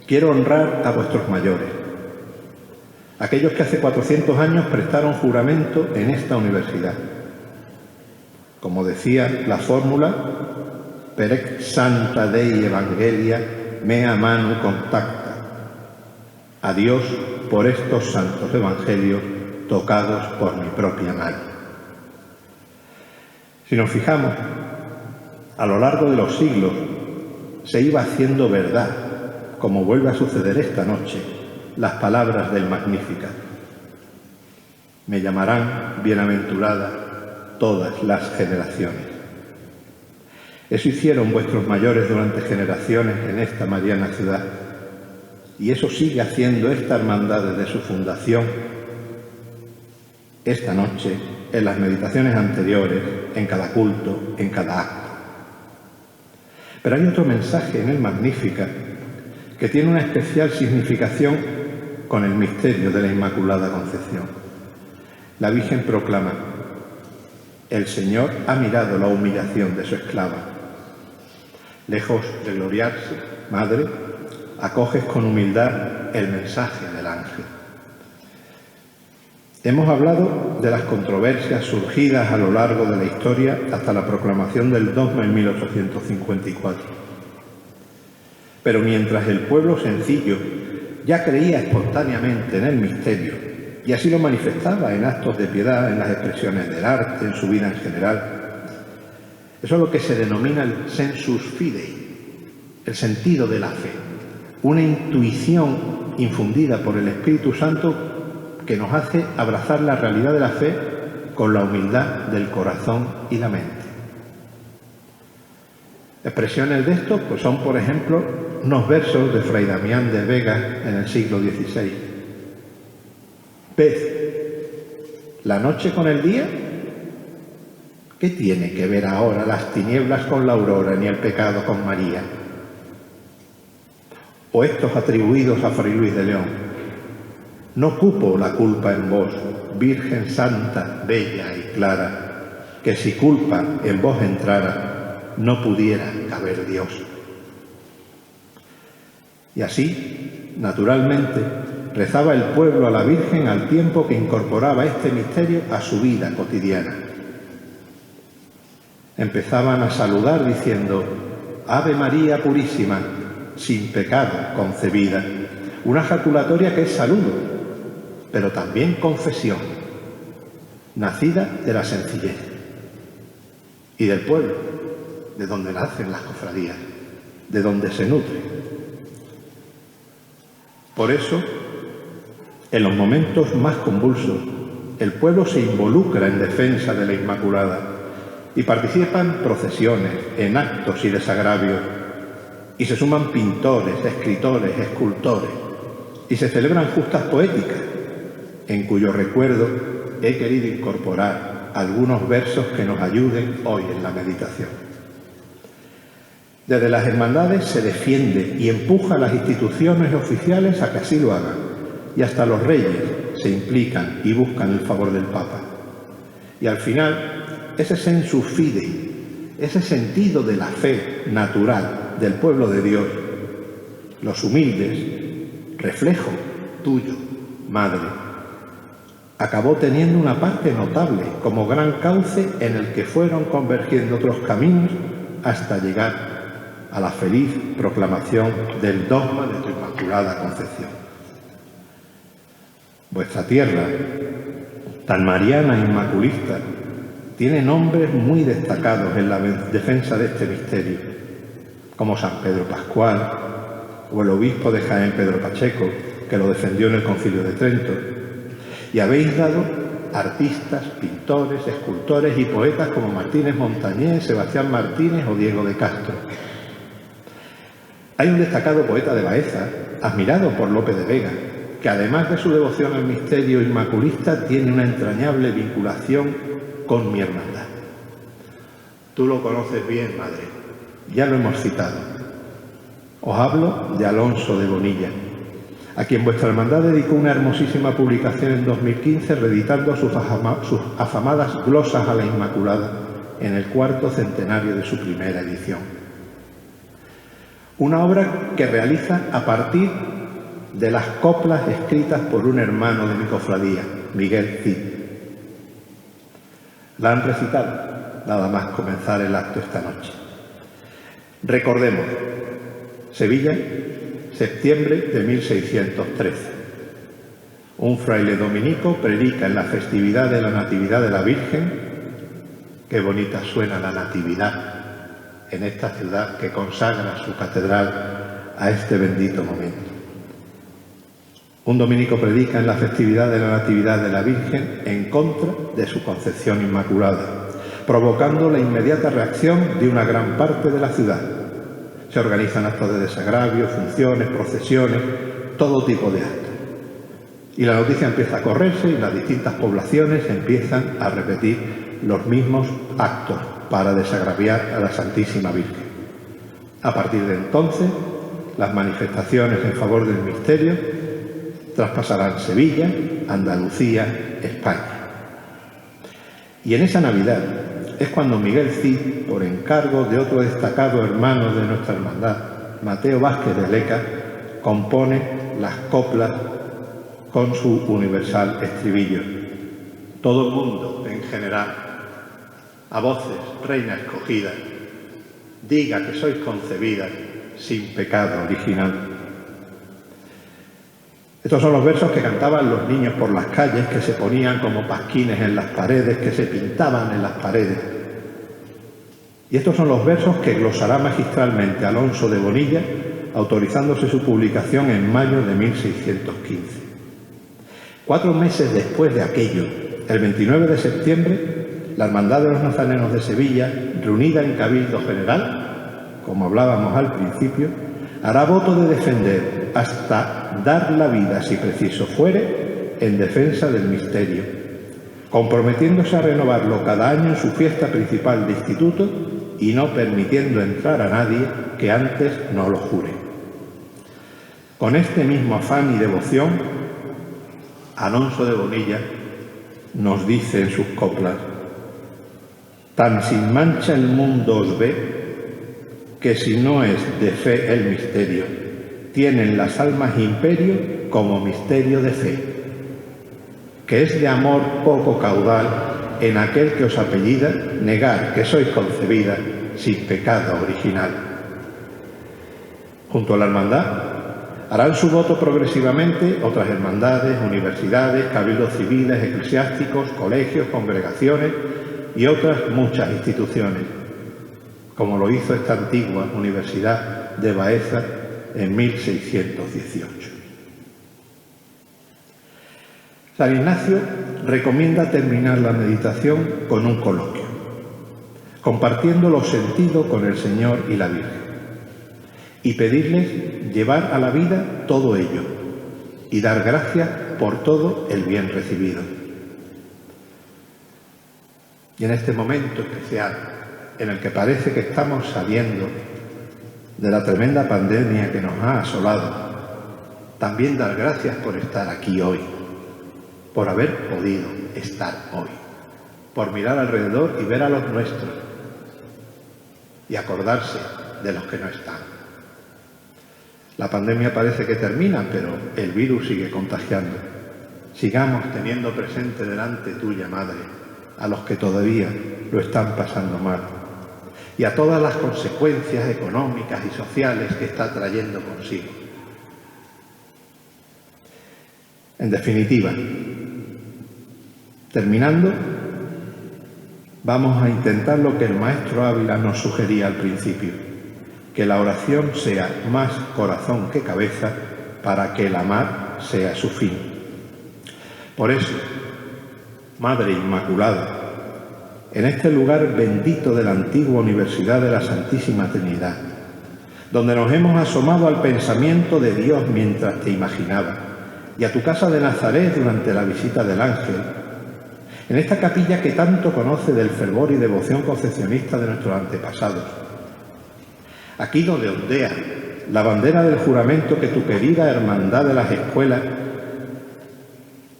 quiero honrar a vuestros mayores, aquellos que hace 400 años prestaron juramento en esta universidad. Como decía la fórmula, per ex santa Dei Evangelia mea manu contacta. A Dios por estos santos evangelios tocados por mi propia mano. Si nos fijamos, a lo largo de los siglos se iba haciendo verdad, como vuelve a suceder esta noche, las palabras del Magnificat. Me llamarán bienaventurada todas las generaciones. Eso hicieron vuestros mayores durante generaciones en esta mariana ciudad, y eso sigue haciendo esta hermandad desde su fundación. Esta noche, en las meditaciones anteriores, en cada culto, en cada acto. Pero hay otro mensaje en el Magnificat que tiene una especial significación con el misterio de la Inmaculada Concepción. La Virgen proclama: el Señor ha mirado la humillación de su esclava. Lejos de gloriarse, Madre, acoges con humildad el mensaje del ángel. Hemos hablado de las controversias surgidas a lo largo de la historia hasta la proclamación del dogma en 1854. Pero mientras el pueblo sencillo ya creía espontáneamente en el misterio, y así lo manifestaba en actos de piedad, en las expresiones del arte, en su vida en general, eso es lo que se denomina el sensus fidei, el sentido de la fe, una intuición infundida por el Espíritu Santo que nos hace abrazar la realidad de la fe con la humildad del corazón y la mente. Expresiones de esto pues son, por ejemplo, unos versos de Fray Damián de Vega en el siglo XVI. Ved, la noche con el día, ¿qué tiene que ver ahora las tinieblas con la aurora ni el pecado con María? O estos atribuidos a Fray Luis de León: no cupo la culpa en vos, Virgen Santa, bella y clara, que si culpa en vos entrara, no pudiera caber Dios. Y así, naturalmente, rezaba el pueblo a la Virgen al tiempo que incorporaba este misterio a su vida cotidiana. Empezaban a saludar diciendo: Ave María Purísima, sin pecado concebida, una jaculatoria que es saludo, pero también confesión, nacida de la sencillez y del pueblo, de donde nacen las cofradías, de donde se nutre. Por eso, en los momentos más convulsos, el pueblo se involucra en defensa de la Inmaculada y participa en procesiones, en actos y desagravios, y se suman pintores, escritores, escultores, y se celebran justas poéticas, en cuyo recuerdo he querido incorporar algunos versos que nos ayuden hoy en la meditación. Desde las hermandades se defiende y empuja a las instituciones oficiales a que así lo hagan, y hasta los reyes se implican y buscan el favor del Papa. Y al final, ese sensus fidei, ese sentido de la fe natural del pueblo de Dios, los humildes, reflejo tuyo, Madre, acabó teniendo una parte notable como gran cauce en el que fueron convergiendo otros caminos hasta llegar a la feliz proclamación del dogma de tu Inmaculada Concepción. Vuestra tierra, tan mariana e inmaculista, tiene nombres muy destacados en la defensa de este misterio, como San Pedro Pascual o el obispo de Jaén, Pedro Pacheco, que lo defendió en el Concilio de Trento. Y habéis dado artistas, pintores, escultores y poetas como Martínez Montañés, Sebastián Martínez o Diego de Castro. Hay un destacado poeta de Baeza, admirado por Lope de Vega, que además de su devoción al misterio inmaculista, tiene una entrañable vinculación con mi hermandad. Tú lo conoces bien, Madre, ya lo hemos citado. Os hablo de Alonso de Bonilla, a quien vuestra hermandad dedicó una hermosísima publicación en 2015, reeditando sus afamadas glosas a la Inmaculada en el 4º centenario de su primera edición. Una obra que realiza a partir de las coplas escritas por un hermano de mi cofradía, Miguel Cid. La han recitado, nada más comenzar el acto esta noche. Recordemos, Sevilla, septiembre de 1613. Un fraile dominico predica en la festividad de la Natividad de la Virgen. Qué bonita suena la Natividad en esta ciudad que consagra su catedral a este bendito momento. Un dominico predica en la festividad de la Natividad de la Virgen en contra de su concepción inmaculada, provocando la inmediata reacción de una gran parte de la ciudad. Se organizan actos de desagravio, funciones, procesiones, todo tipo de actos. Y la noticia empieza a correrse y las distintas poblaciones empiezan a repetir los mismos actos para desagraviar a la Santísima Virgen. A partir de entonces, las manifestaciones en favor del misterio traspasarán Sevilla, Andalucía, España. Y en esa Navidad es cuando Miguel Cid, por encargo de otro destacado hermano de nuestra hermandad, Mateo Vázquez de Leca, compone las coplas con su universal estribillo. Todo el mundo, en general, a voces, reina escogida, diga que sois concebida sin pecado original. Estos son los versos que cantaban los niños por las calles, que se ponían como pasquines en las paredes, que se pintaban en las paredes. Y estos son los versos que glosará magistralmente Alonso de Bonilla, autorizándose su publicación en mayo de 1615. 4 meses después de aquello, el 29 de septiembre, la Hermandad de los Nazarenos de Sevilla, reunida en Cabildo General, como hablábamos al principio, hará voto de defender hasta dar la vida, si preciso fuere, en defensa del misterio, comprometiéndose a renovarlo cada año en su fiesta principal de instituto y no permitiendo entrar a nadie que antes no lo jure. Con este mismo afán y devoción, Alonso de Bonilla nos dice en sus coplas: tan sin mancha el mundo os ve, que si no es de fe el misterio, tienen las almas imperio como misterio de fe, que es de amor poco caudal en aquel que os apellida negar que sois concebida sin pecado original. Junto a la hermandad harán su voto progresivamente otras hermandades, universidades, cabildos civiles, eclesiásticos, colegios, congregaciones y otras muchas instituciones, como lo hizo esta antigua Universidad de Baeza en 1618. San Ignacio recomienda terminar la meditación con un coloquio, compartiendo los sentidos con el Señor y la Virgen, y pedirles llevar a la vida todo ello y dar gracias por todo el bien recibido. Y en este momento especial, en el que parece que estamos saliendo de la tremenda pandemia que nos ha asolado, también dar gracias por estar aquí hoy, por haber podido estar hoy, por mirar alrededor y ver a los nuestros y acordarse de los que no están. La pandemia parece que termina, pero el virus sigue contagiando. Sigamos teniendo presente delante tuya, Madre, a los que todavía lo están pasando mal y a todas las consecuencias económicas y sociales que está trayendo consigo. En definitiva, terminando, vamos a intentar lo que el maestro Ávila nos sugería al principio: que la oración sea más corazón que cabeza para que el amar sea su fin. Por eso, Madre Inmaculada, en este lugar bendito de la antigua Universidad de la Santísima Trinidad, donde nos hemos asomado al pensamiento de Dios mientras te imaginaba, y a tu casa de Nazaret durante la visita del ángel, en esta capilla que tanto conoce del fervor y devoción concepcionista de nuestros antepasados, aquí donde ondea la bandera del juramento que tu querida Hermandad de las Escuelas,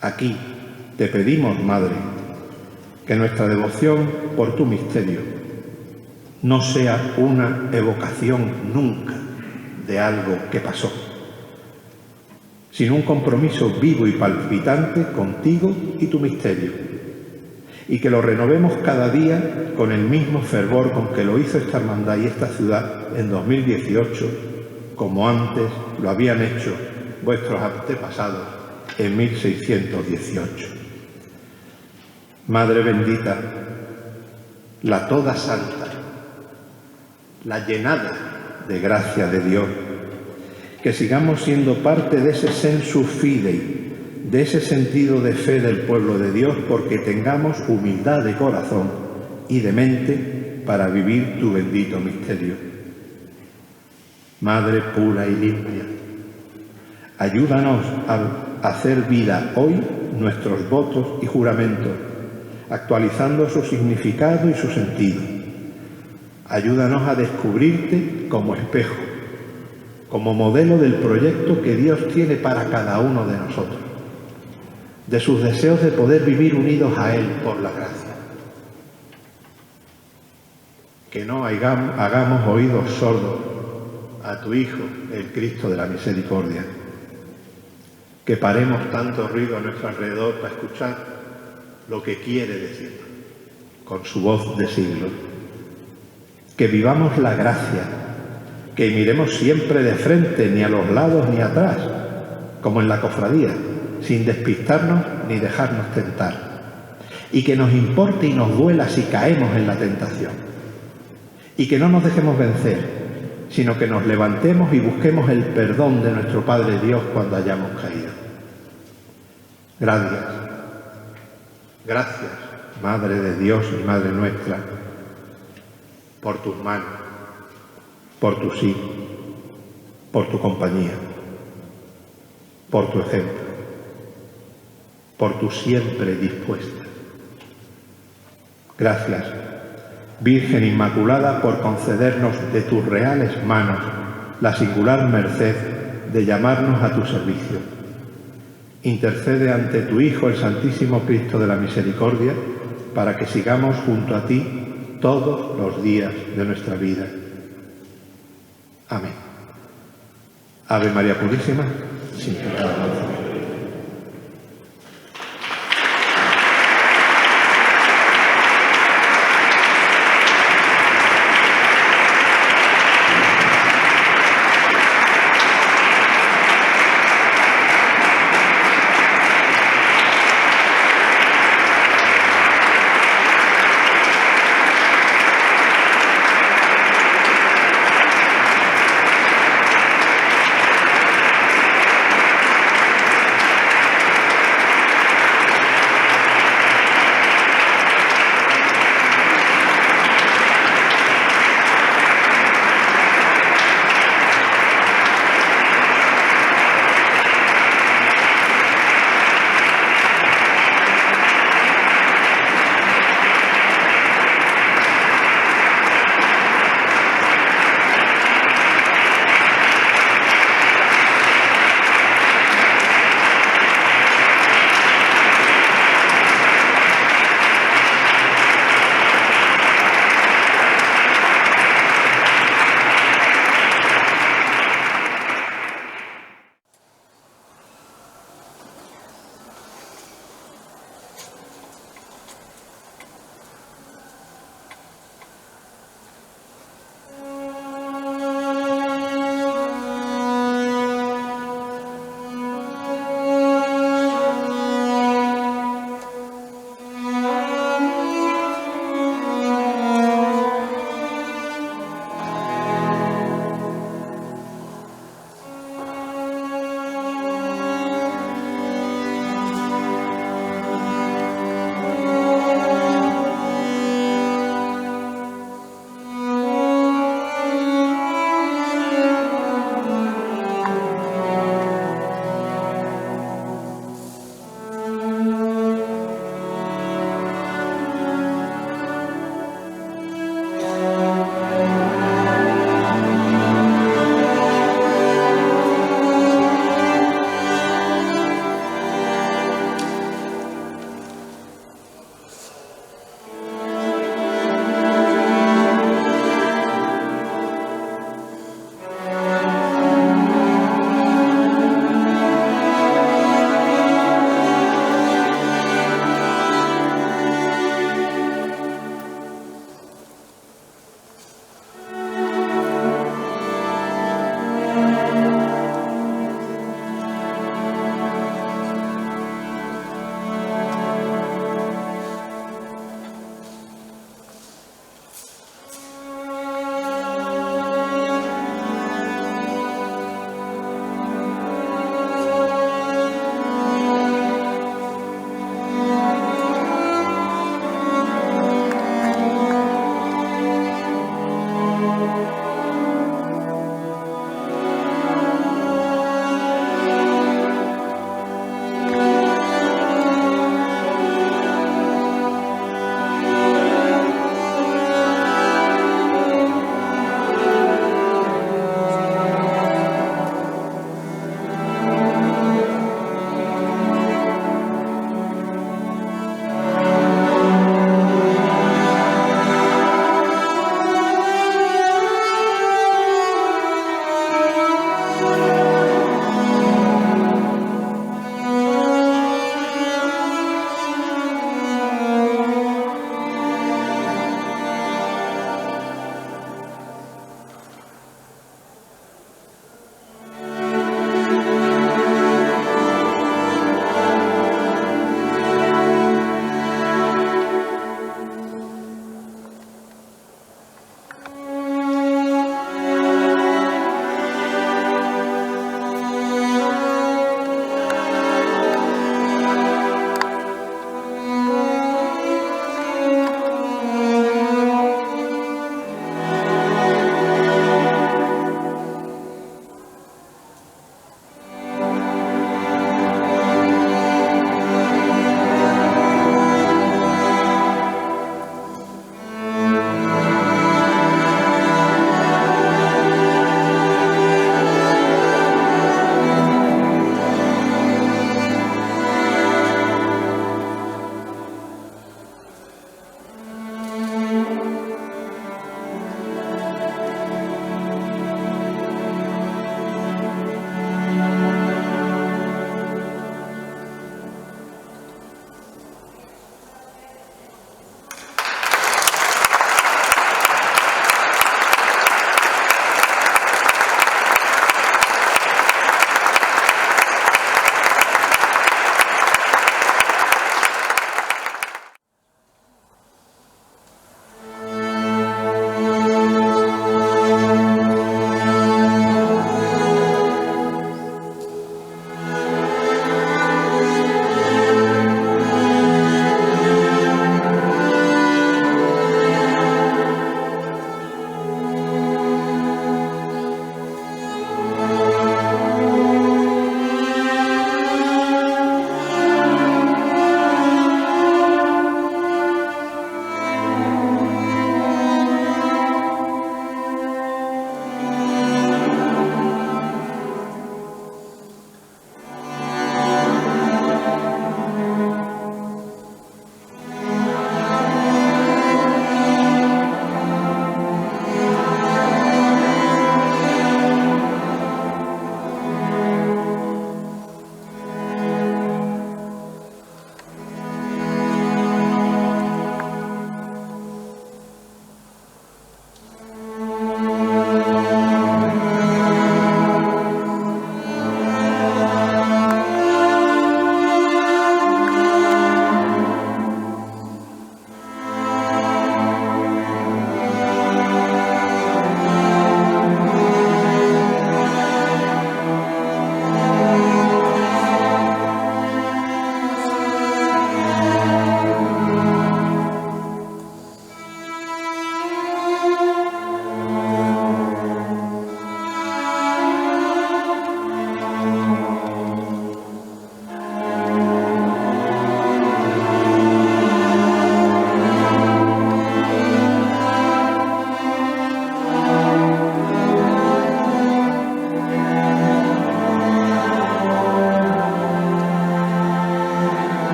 aquí te pedimos, Madre, que nuestra devoción por tu misterio no sea una evocación nunca de algo que pasó, sino un compromiso vivo y palpitante contigo y tu misterio, y que lo renovemos cada día con el mismo fervor con que lo hizo esta hermandad y esta ciudad en 2018, como antes lo habían hecho vuestros antepasados en 1618. Madre bendita, la toda santa, la llenada de gracia de Dios, que sigamos siendo parte de ese sensus fidei, de ese sentido de fe del pueblo de Dios, porque tengamos humildad de corazón y de mente para vivir tu bendito misterio. Madre pura y limpia, ayúdanos a hacer vida hoy nuestros votos y juramentos, actualizando su significado y su sentido. Ayúdanos a descubrirte como espejo, como modelo del proyecto que Dios tiene para cada uno de nosotros, de sus deseos de poder vivir unidos a Él por la gracia. Que no hagamos oídos sordos a tu Hijo, el Cristo de la Misericordia. Que paremos tanto ruido a nuestro alrededor para escuchar lo que quiere decir con su voz de siglo. Que vivamos la gracia, que miremos siempre de frente, ni a los lados ni atrás, como en la cofradía, sin despistarnos ni dejarnos tentar. Y que nos importe y nos duela si caemos en la tentación. Y que no nos dejemos vencer, sino que nos levantemos y busquemos el perdón de nuestro Padre Dios cuando hayamos caído. Gracias. Gracias, Madre de Dios y Madre nuestra, por tus manos, por tu sí, por tu compañía, por tu ejemplo, por tu siempre dispuesta. Gracias, Virgen Inmaculada, por concedernos de tus reales manos la singular merced de llamarnos a tu servicio. Intercede ante tu Hijo, el Santísimo Cristo de la Misericordia, para que sigamos junto a ti todos los días de nuestra vida. Amén. Ave María Purísima, sin pecado concebida.